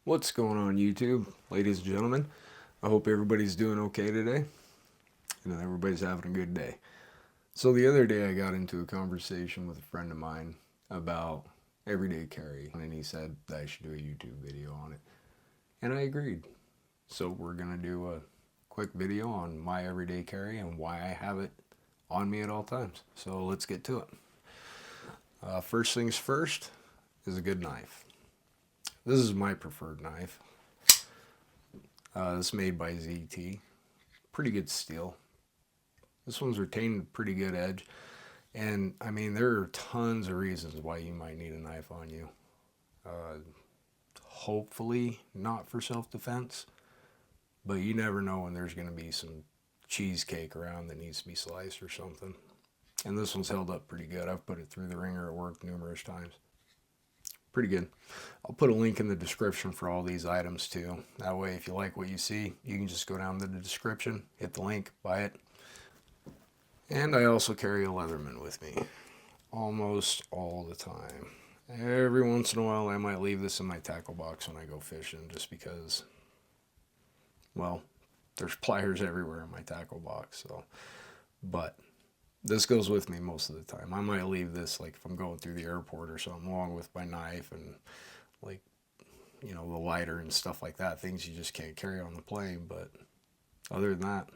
What's going on YouTube, ladies and gentlemen? I hope everybody's doing okay today and that everybody's having a good day. So the other day I got into a conversation with a friend of mine about everyday carry, and he said that I should do a YouTube video on it. And I agreed. So we're going to do a quick video on my everyday carry and why I have it on me at all times. So let's get to it. First things first is a good knife. This is my preferred knife. This is made by ZT. Pretty good steel. This one's retained pretty good edge. And I mean, there are tons of reasons why you might need a knife on you. Hopefully not for self-defense, but you never know when there's going to be some cheesecake around that needs to be sliced or something. And this one's held up pretty good. I've put it through the ringer at work numerous times. Pretty good. I'll put a link in the description for all these items too. That way, if you like what you see, you can just go down to the description, hit the link, buy it. And I also carry a Leatherman with me almost all the time. Every once in a while, I might leave this in my tackle box when I go fishing just because, well, there's pliers everywhere in my tackle box. So, but this goes with me most of the time. I might leave this, like, if I'm going through the airport or something, along with my knife and, like, you know, the lighter and stuff like that. Things you just can't carry on the plane. But other than that,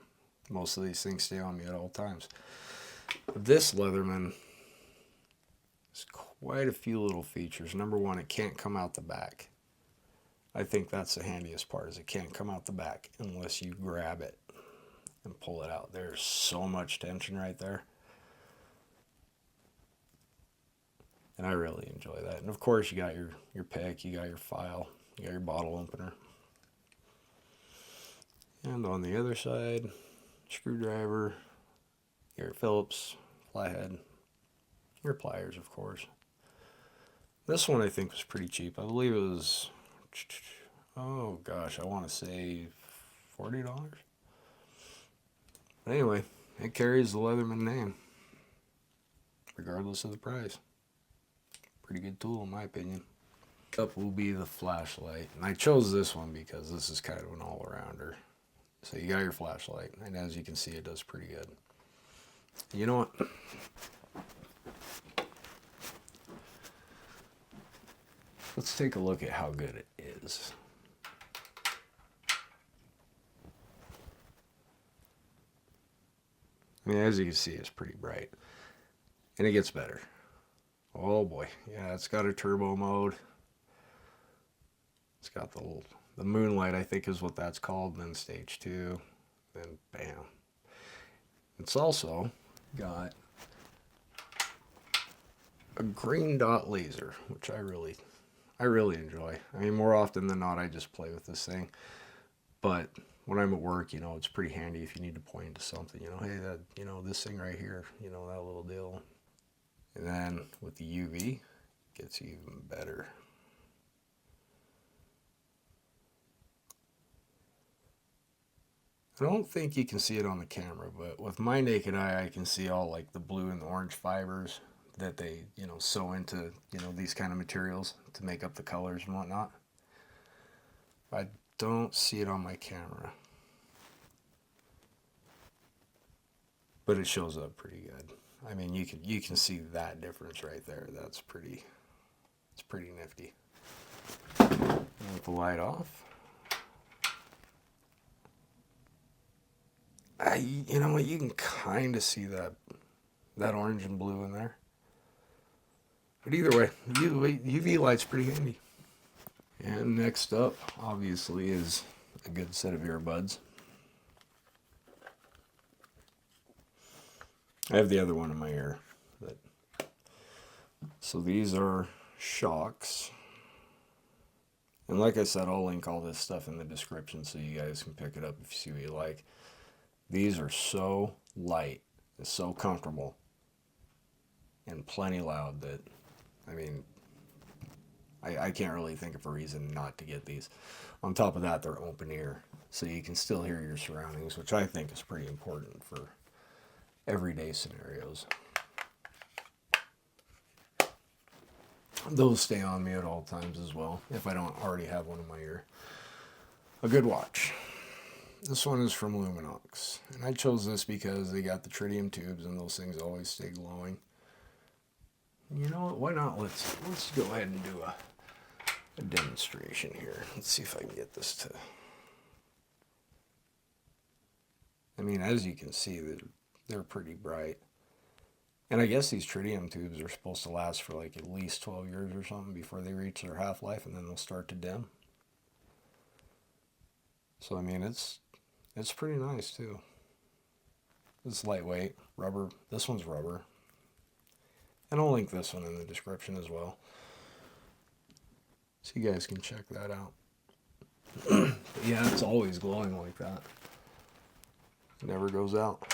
most of these things stay on me at all times. This Leatherman has quite a few little features. Number one, it can't come out the back. I think that's the handiest part, is it can't come out the back unless you grab it and pull it out. There's so much tension right there. And I really enjoy that. And of course, you got your pick, you got your file, you got your bottle opener. And on the other side, screwdriver, your Phillips, flathead, your pliers, of course. This one I think was pretty cheap. I believe it was, oh gosh, I want to say $40. But anyway, it carries the Leatherman name, regardless of the price. Pretty good tool in my opinion. Up will be the flashlight, and I chose this one because this is kind of an all-arounder. So you got your flashlight, and as you can see, it does pretty good. You know what? Let's take a look at how good it is. I mean, as you can see, it's pretty bright, and it gets better. Oh boy, yeah, it's got a turbo mode. It's got the moonlight, I think is what that's called, and then stage 2, then bam. It's also got a green dot laser, which I really enjoy. I mean, more often than not, I just play with this thing. But when I'm at work, you know, it's pretty handy if you need to point to something, you know, hey, that, you know, this thing right here, you know, that little deal. And then with the UV, it gets even better. I don't think you can see it on the camera, but with my naked eye, I can see all like the blue and the orange fibers that they, you know, sew into, you know, these kind of materials to make up the colors and whatnot. I don't see it on my camera, but it shows up pretty good. I mean, you can see that difference right there. It's pretty nifty. With the light off, you know what, you can kind of see that orange and blue in there. But either way, UV light's pretty handy. And next up, obviously, is a good set of earbuds. I have the other one in my ear. So these are Shocks. And like I said, I'll link all this stuff in the description so you guys can pick it up if you see what you like. These are so light and so comfortable and plenty loud that, I mean, I can't really think of a reason not to get these. On top of that, they're open ear, so you can still hear your surroundings, which I think is pretty important for everyday scenarios. Those stay on me at all times as well, if I don't already have one in my ear. A good watch. This one is from Luminox, and I chose this because they got the tritium tubes and those things always stay glowing. You know what, why not, let's go ahead and do a demonstration here. Let's see if I can get this to, I mean, as you can see, they're pretty bright. And I guess these tritium tubes are supposed to last for like at least 12 years or something before they reach their half-life, and then they'll start to dim. So I mean, it's pretty nice too. It's lightweight, rubber. This one's rubber. And I'll link this one in the description as well, so you guys can check that out. But yeah, it's always glowing like that. It never goes out.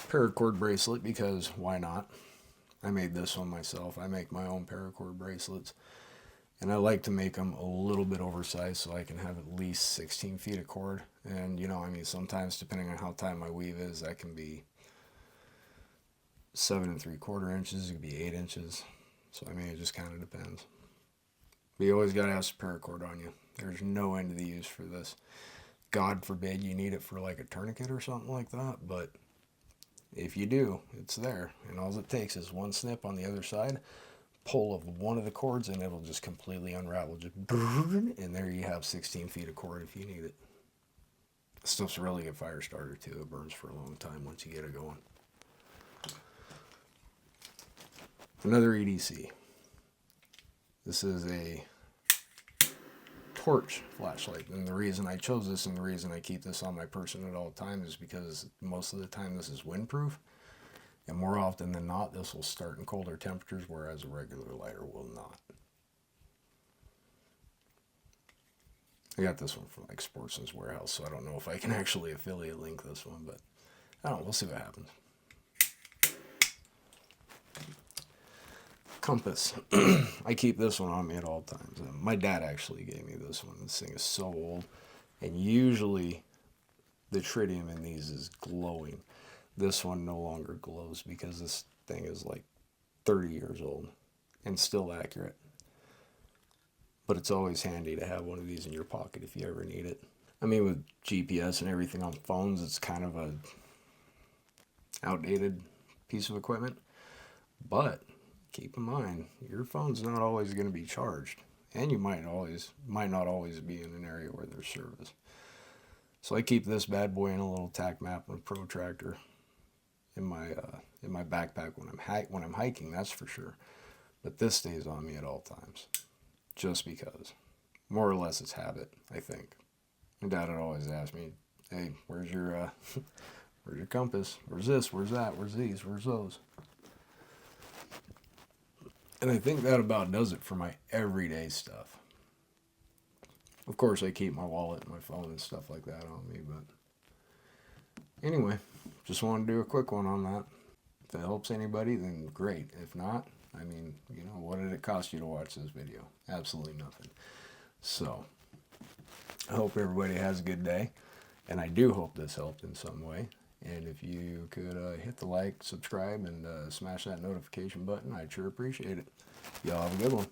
Paracord bracelet, because why not? I made this one myself. I make my own paracord bracelets, and I like to make them a little bit oversized so I can have at least 16 feet of cord. And you know, I mean, sometimes depending on how tight my weave is, that can be 7 3/4 inches, it could be 8 inches. So I mean, it just kind of depends. But you always got to have some paracord on you. There's no end to the use for this. God forbid you need it for like a tourniquet or something like that, but if you do, it's there. And all it takes is one snip on the other side, pull of one of the cords, and it'll just completely unravel. Just, and there you have 16 feet of cord if you need it. This stuff's a really good fire starter too. It burns for a long time once you get it going. Another EDC. This is a torch flashlight, and the reason I chose this and the reason I keep this on my person at all times is because most of the time this is windproof, and more often than not this will start in colder temperatures, whereas a regular lighter will not. I got this one from like Sportsman's Warehouse, so I don't know if I can actually affiliate link this one, but I don't know, we'll see what happens. Compass. I keep this one on me at all times. My dad actually gave me this one. This thing is so old, and usually the tritium in these is glowing. This one no longer glows because this thing is like 30 years old and still accurate. But it's always handy to have one of these in your pocket if you ever need it. I mean, with GPS and everything on phones, it's kind of a outdated piece of equipment, but keep in mind, your phone's not always going to be charged, and you might not always be in an area where there's service. So I keep this bad boy in a little tack map and a protractor in my backpack when I'm hiking, that's for sure. But this stays on me at all times, just because. More or less it's habit, I think. My dad would always ask me, "Hey, where's your compass? Where's this? Where's that? Where's these? Where's those?" And I think that about does it for my everyday stuff. Of course, I keep my wallet and my phone and stuff like that on me, but anyway, just wanted to do a quick one on that. If it helps anybody, then great. If not, I mean, you know, what did it cost you to watch this video? Absolutely nothing. So, I hope everybody has a good day, and I do hope this helped in some way. And if you could hit the like, subscribe, and smash that notification button, I'd sure appreciate it. Y'all have a good one.